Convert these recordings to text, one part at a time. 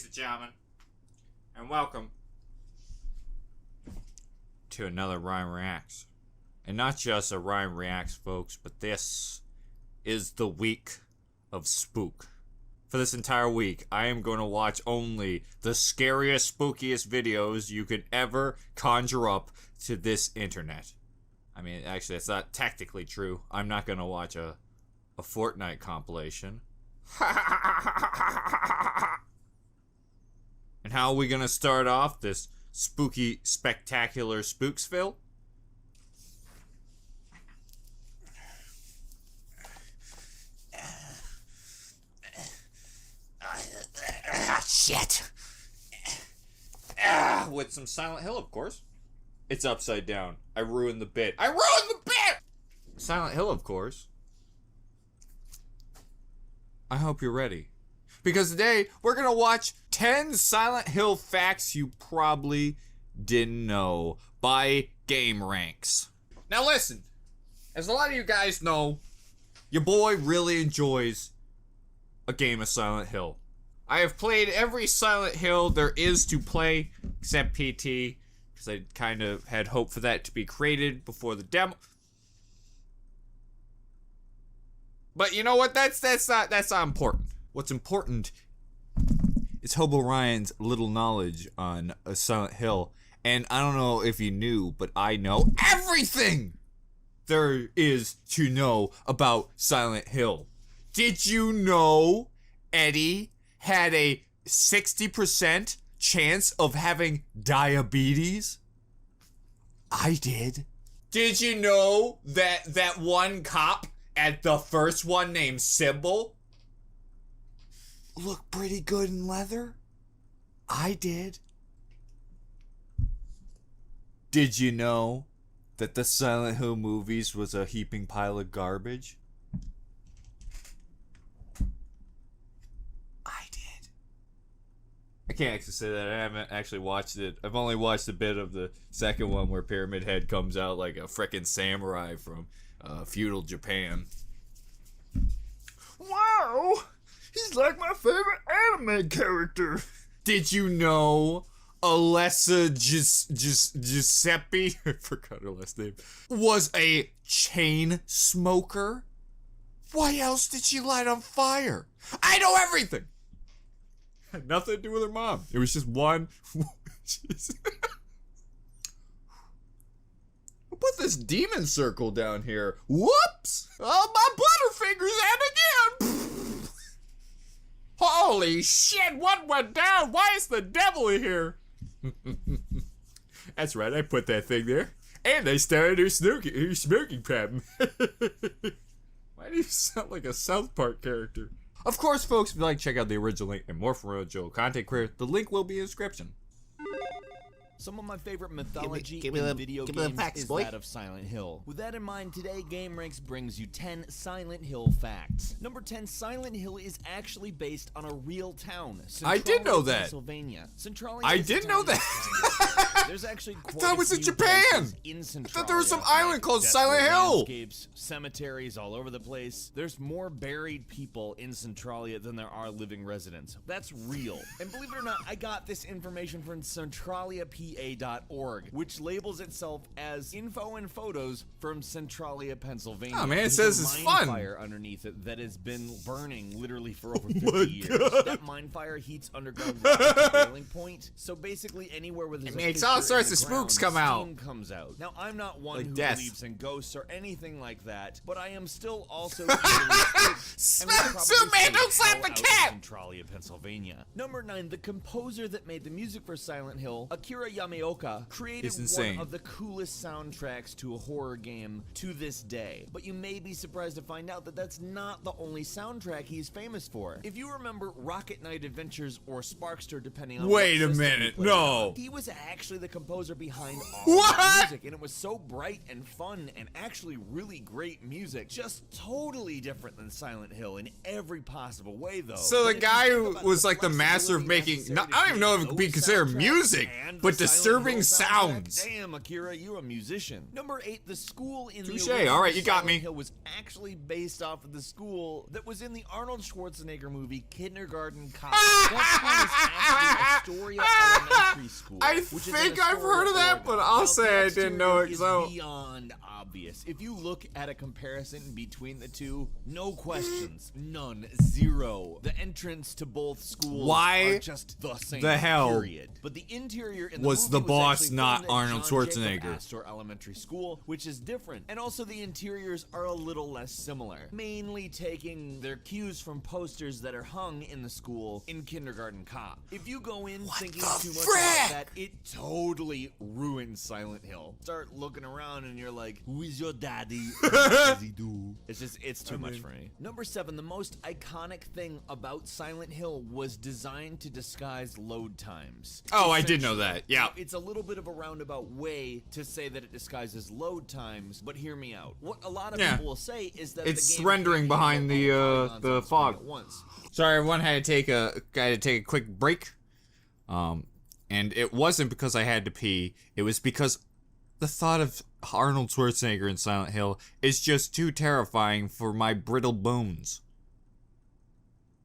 ladies and gentlemen, and welcome to another Ryan Reacts. And not just a Ryan Reacts, folks, but this is the week of spook. For this entire week, I am going to watch only the scariest, spookiest videos you could ever conjure up to this internet. I mean, actually, it's not technically true. I'm not going to watch a Fortnite compilation. And how are we gonna start off this spooky, spectacular Spooksville? Shit! With some Silent Hill, of course. It's upside down. I ruined the bit. Silent Hill, of course. I hope you're ready. Because today, we're gonna watch 10 Silent Hill facts you probably didn't know by GameRanx. Now listen, as a lot of you guys know, your boy really enjoys a game of Silent Hill. I have played every Silent Hill there is to play, except PT, because I kind of had hope for that to be created before the demo. But you know what? That's not important. What's important is Hobo Ryan's little knowledge on Silent Hill. And I don't know if you knew, but I know everything there is to know about Silent Hill. Did you know Eddie had a 60% chance of having diabetes? I did. Did you know that one cop at the first one named Sybil look pretty good in leather? I did. Did you know that the Silent Hill movies was a heaping pile of garbage? I did. I can't actually say that. I haven't actually watched it. I've only watched a bit of the second one where Pyramid Head comes out like a frickin' samurai from feudal Japan. Wow! He's like my favorite anime character. Did you know Alessa Giuseppe, I forgot her last name, was a chain smoker? Why else did she light on fire? I know everything! Had nothing to do with her mom. It was just one. Put this demon circle down here. Whoops! Oh, my butterfingers and again! Holy shit, what went down? Why is the devil here? That's right, I put that thing there. And I started her smoking pattern. Why do you sound like a South Park character? Of course, folks, if you'd like to check out the original link and more from original content creator, the link will be in the description. Some of my favorite mythology in video games facts, is boy. that of Silent Hill. With that in mind, today GameRanx brings you 10 Silent Hill facts. Number 10, Silent Hill is actually based on a real town. I did know that. Pennsylvania. Centralia I is did a know tiny that. town. There's actually quite I thought it was in Japan. In I thought there was some Centralia, island called desolate Silent Hill. landscapes, cemeteries all over the place. There's more buried people in Centralia than there are living residents. That's real. And believe it or not, I got this information from CentraliaPA.org, which labels itself as info and photos from Centralia, Pennsylvania. Oh man, it There's says a it's mine fun. fire underneath it that has been burning literally for over 50 years. God. That mine fire heats underground rock at the boiling point. So basically, anywhere where there's It a makes fissure all in sorts the of spooks ground, come out. steam comes out. Now, I'm not one Like who death. believes in ghosts or anything like that, but I am still also easily spooked, and would probably Superman, don't stay slap hell the out of cat! Centralia, Pennsylvania. Number 9, the composer that made the music for Silent Hill, Akira Yamaoka, created It's insane. one of the coolest soundtracks to a horror game to this day. But you may be surprised to find out that that's not the only soundtrack he's famous for. If you remember Rocket Knight Adventures or Sparkster, depending on Wait what a system you minute, played no. on, he was actually the composer behind all What? of the music, and it was so bright and fun and actually really great music. Just totally different than Silent Hill in every possible way, though. So But the if you guy think who about was the like the master of flexibility making, necessary I don't even know if it to could be create considered those music, soundtracks and but the disturbing Silent Hill soundtrack. sounds. Damn, Akira, you're a musician. Number 8, the school in Touche. the original All right, you got Silent me. Hill was actually based off of the school that was in the Arnold Schwarzenegger movie Kindergarten Cop. That school is actually Astoria Elementary School. I which is in think I've Astoria, heard of that, Oregon. but I'll Now, say the I didn't know it, exterior so- is beyond obvious. If you look at a comparison between the two, no questions, none, zero. The entrance to both schools Why are just the same. the hell period. But the interior in the was movie the was boss actually not filmed at Arnold John Jacob Schwarzenegger? Astor Elementary School, which is different. And also the interiors are a little less similar, mainly taking their cues from posters that are hung in the school in Kindergarten Cop. If you go in thinking the too much frick? about that, it totally ruins Silent Hill. Start looking around and you're like, who is your daddy? What does he do? It's too much for me. Number 7, the most iconic thing about Silent Hill was designed to disguise load times. Oh, I did know Essentially, that. Yeah. now, it's a little bit of a roundabout way to say that it disguises load times, but hear me out. What a lot of Yeah. people will say is that It's the game rendering can't behind handle all the, polygons the on screen fog. at once. Sorry, everyone had to take a quick break. And it wasn't because I had to pee. It was because the thought of Arnold Schwarzenegger in Silent Hill is just too terrifying for my brittle bones.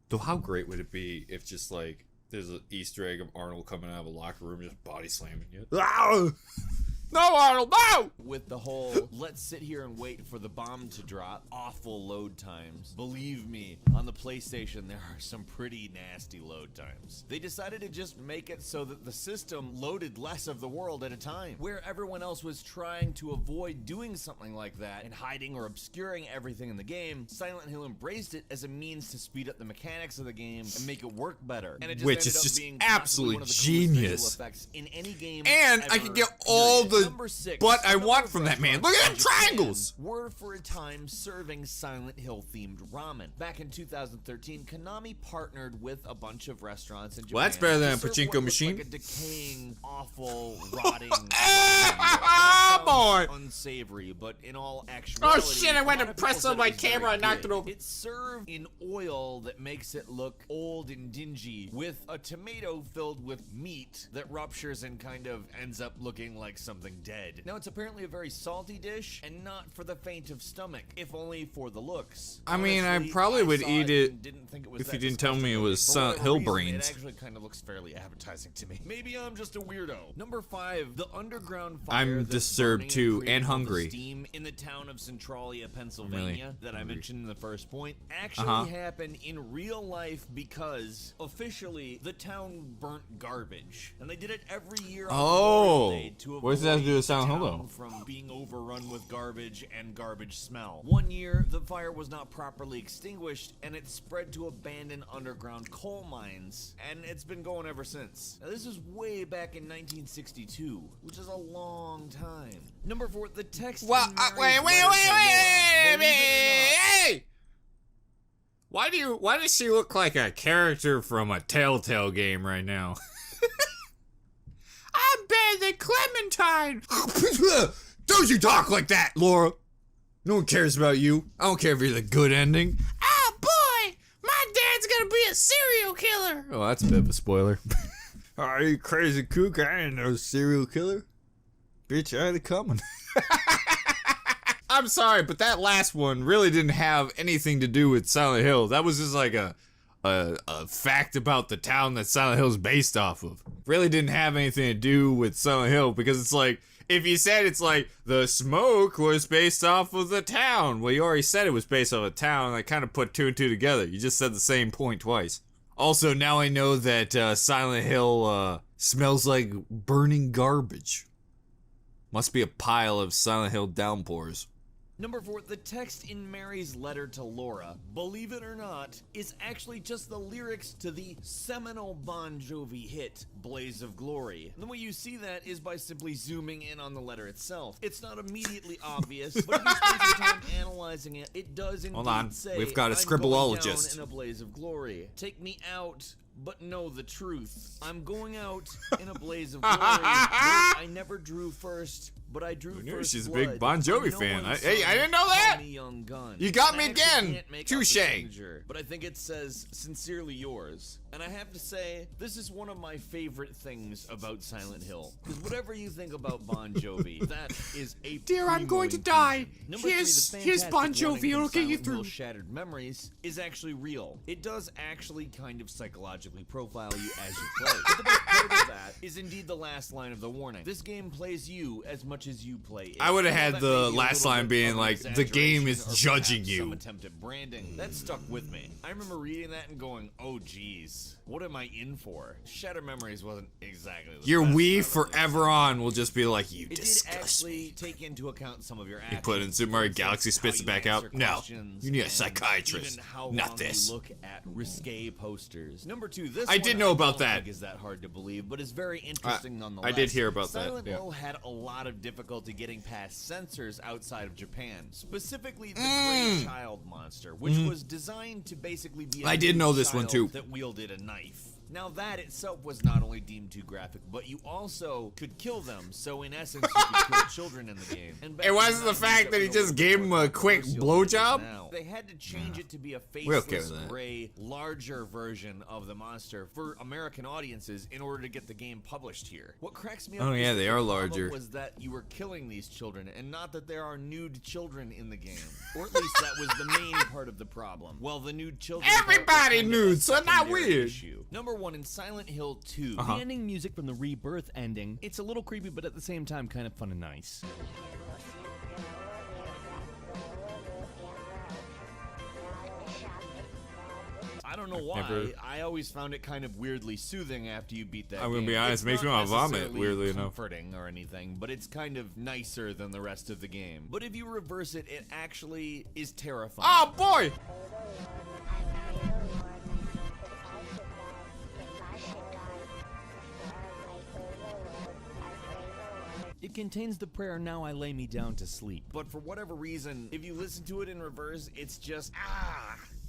Though how great would it be if just like there's an Easter egg of Arnold coming out of a locker room just body slamming you? Ah! No, Arnold, no! With the whole, let's sit here and wait for the bomb to drop, awful load times. Believe me, on the PlayStation, there are some pretty nasty load times. They decided to just make it so that the system loaded less of the world at a time. Where everyone else was trying to avoid doing something like that and hiding or obscuring everything in the game, Silent Hill embraced it as a means to speed up the mechanics of the game and make it work better. And it just Which ended is up just being possibly absolutely one of the coolest visual genius. effects in any game And I ever, can get all period. the Number 6, butt I a number want of from that man. restaurants Look at in them Japan triangles! were for a time serving Silent Hill themed ramen. Back in 2013, Konami partnered with a bunch of restaurants in Japan. Well, that's better than to a serve pachinko what looked machine. Like a decaying, awful, rotting. Ah, ramen. boy. Unsavory, but in all actuality, Oh, shit, I went a to lot of press people on said my it was very camera and knocked good. it over. It's served in oil that makes it look old and dingy, with a tomato filled with meat that ruptures and kind of ends up looking like something dead. Now, it's apparently a very salty dish and not for the faint of stomach, if only for the looks. I mean, I Honestly, probably would saw eat and it didn't think it was if that you didn't tell me it disgusting was looking. For Silent whatever Hill reason, brains. It actually kind of looks fairly appetizing to me. Maybe I'm just a weirdo. Number 5, the underground fire I'm that's disturbed burning too, creating and all the hungry. steam in the town of Centralia, Pennsylvania, Really that I hungry. mentioned in the first point, actually happened in real life because officially the town burnt garbage, and they did it every year. On Oh. Memorial Day to What does that have to do avoid with Silent Hill, the town though? from being overrun with garbage and garbage smell. One year, the fire was not properly extinguished, and it spread to abandoned underground coal mines, and it's been going ever since. Now, this was way back in 1962, which is a long time. Number 4, the text. Well, in wait, Mary's letter to Laura. Believe it or not, hey! Why does she look like a character from a Telltale game right now? I'm better than Clementine! Don't you talk like that, Laura! No one cares about you. I don't care if you're the good ending. Ah, boy! My dad's gonna be a serial killer! Oh, that's a bit of a spoiler. Are you crazy kook? I ain't no serial killer. Bitch, I ain't coming. I'm sorry, but that last one really didn't have anything to do with Silent Hill. That was just like a fact about the town that Silent Hill is based off of. Really didn't have anything to do with Silent Hill, because it's like, if you said it's like, the smoke was based off of the town. Well, you already said it was based off of a town, and I kind of put 2 and 2 together. You just said the same point twice. Also, now I know that Silent Hill smells like burning garbage. Must be a pile of Silent Hill downpours. Number 4, the text in Mary's letter to Laura, believe it or not, is actually just the lyrics to the seminal Bon Jovi hit, Blaze of Glory. And the way you see that is by simply zooming in on the letter itself. It's not immediately obvious, but if you spend some time analyzing it, it does indeed Hold on, say, we've got a "I'm going scribbleologist." down in a blaze of glory. Take me out But know the truth. I'm going out in a blaze of glory. I never drew first, but I drew knew first she's a blood. big Bon Jovi No fan. one's Hey, son, I didn't know that. call me Young Gun. You got And me I actually again. can't make out the Touche. signature, but I think it says sincerely yours. And I have to say, this is one of my favorite things about Silent Hill. Because whatever you think about Bon Jovi, that is a Dear, I'm primo going to inclusion. die. Number Here's- three, the here's Bon fantastic warning Jovi. It'll from get you Silent Hill through. Shattered Memories is actually real. It does actually kind of psychologically profile you as you play. But the best part of that is indeed the last line of the warning. This game plays you as much as you play it. I would've Although had that the may be a last little line bit being of an like, "The game is exaggeration or judging perhaps you." Some attempt at branding. That stuck with me. I remember reading that and going, oh geez, what am I in for? Shattered Memories wasn't exactly the Your best Wii ever. forever on will just be like, you It did disgust actually me. take into account some of your You actions. put it in Super Mario For instance, Galaxy, spits how it back you out. answer No, questions you need a and psychiatrist, even how not long this. You look at risque posters. Number two, this I one did know about don't that. think is that hard to believe, but is very interesting nonetheless. I did hear about that, Silent yeah. Hill had a lot of difficulty getting past censors outside of Japan, specifically the Grey Child monster, which was designed to basically be a I did new know this one, child too. that wielded a knife. Now that itself was not only deemed too graphic, but you also could kill them, so in essence you could kill children in the game. And back It in wasn't the 90s, fact that he was just a gave little him a more quick controversial than it is blowjob? now. They had to change it to be a We're okay faceless, with that. gray, larger version of the monster for American audiences in order to get the game published here. What cracks me up Oh, is yeah, that they the are problem larger. was that you were killing these children, and not that there are nude children in the game. Or at least that was the main part of the problem. Well, the nude children part was Everybody kind of a nude, so not secondary weird. issue. Number one, in Silent Hill 2, Uh-huh. The ending music from the Rebirth ending, it's a little creepy, but at the same time kind of fun and nice. I don't know why. never- I always found it kind of weirdly soothing after you beat that I'm gonna game. be honest, It's it makes me not wanna vomit, necessarily weirdly enough. comforting or anything, but it's kind of nicer than the rest of the game. But if you reverse it, it actually is terrifying. Oh boy! It contains the prayer, "Now I lay me down to sleep." But for whatever reason, if you listen to it in reverse, it's just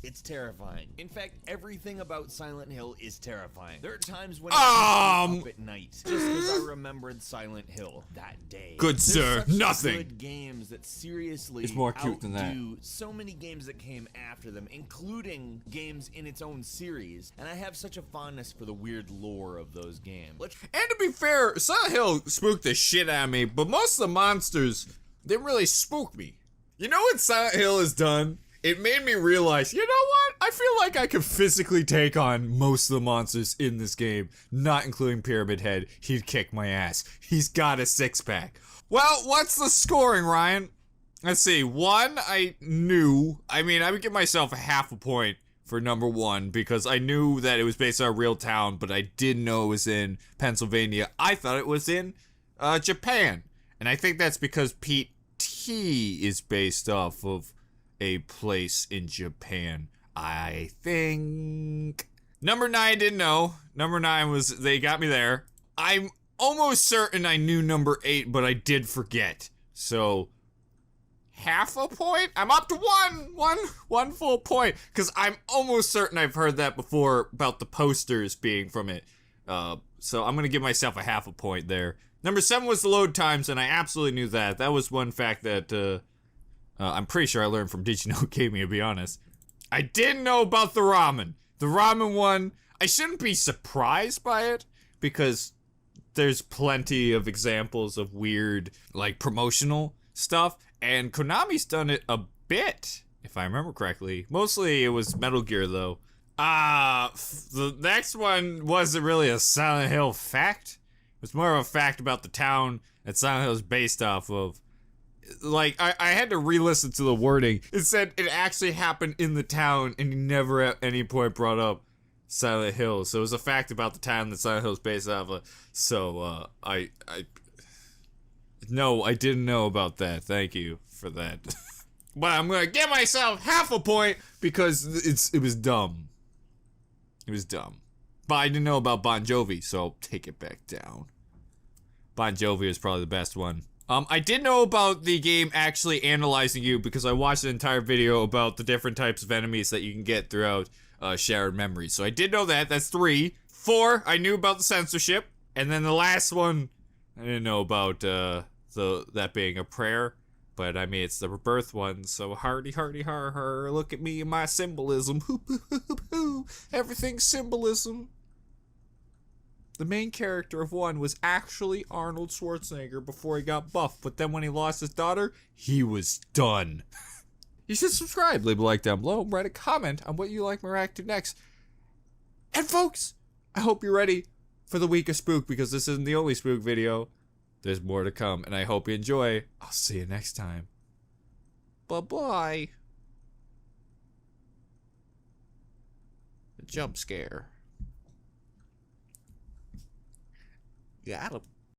it's terrifying. In fact, everything about Silent Hill is terrifying. There are times when I keep up at night just because I remembered Silent Hill that day. Good There's sir, such nothing. Good games that seriously It's more cute than that. outdo so many games that came after them, including games in its own series. And I have such a fondness for the weird lore of those games. Let's And to be fair, Silent Hill spooked the shit out of me, but most of the monsters didn't really spook me. You know what Silent Hill has done? It made me realize, you know what? I feel like I could physically take on most of the monsters in this game, not including Pyramid Head. He'd kick my ass. He's got a six-pack. Well, what's the scoring, Ryan? Let's see. One, I knew. I mean, I would give myself a half a point for number one because I knew that it was based on a real town, but I didn't know it was in Pennsylvania. I thought it was in Japan. And I think that's because Pete T is based off of a place in Japan, I think. Number 9, I didn't know. Number 9 was, they got me there. I'm almost certain I knew number 8, but I did forget. So, half a point? I'm up to one full point. Because I'm almost certain I've heard that before about the posters being from it. So I'm going to give myself a half a point there. Number 7 was the load times, and I absolutely knew that. That was one fact that I'm pretty sure I learned from Did You Know Gave Me, to be honest. I didn't know about the ramen. The ramen one, I shouldn't be surprised by it, because there's plenty of examples of weird, like, promotional stuff, and Konami's done it a bit, if I remember correctly. Mostly it was Metal Gear, though. The next one wasn't really a Silent Hill fact. It was more of a fact about the town that Silent Hill is based off of. Like, I had to re-listen to the wording. It said it actually happened in the town, and he never at any point brought up Silent Hill. So it was a fact about the town that Silent Hill is based off of. So, no, I didn't know about that. Thank you for that. But I'm gonna give myself half a point because it was dumb. It was dumb. But I didn't know about Bon Jovi, so take it back down. Bon Jovi is probably the best one. I did know about the game actually analyzing you because I watched an entire video about the different types of enemies that you can get throughout shared memories. So I did know that. That's 3. 4, I knew about the censorship. And then the last one, I didn't know about that being a prayer. But I mean, it's the rebirth one, so hardy, hardy, har, har. Look at me and my symbolism. Hoop, hoop, hoop, hoop. Everything's symbolism. The main character of 1 was actually Arnold Schwarzenegger before he got buff, but then when he lost his daughter, he was done. You should subscribe, leave a like down below, and write a comment on what you like me to react to next. And folks, I hope you're ready for the week of Spook, because this isn't the only Spook video. There's more to come, and I hope you enjoy. I'll see you next time. Bye-bye. A jump scare. Got him.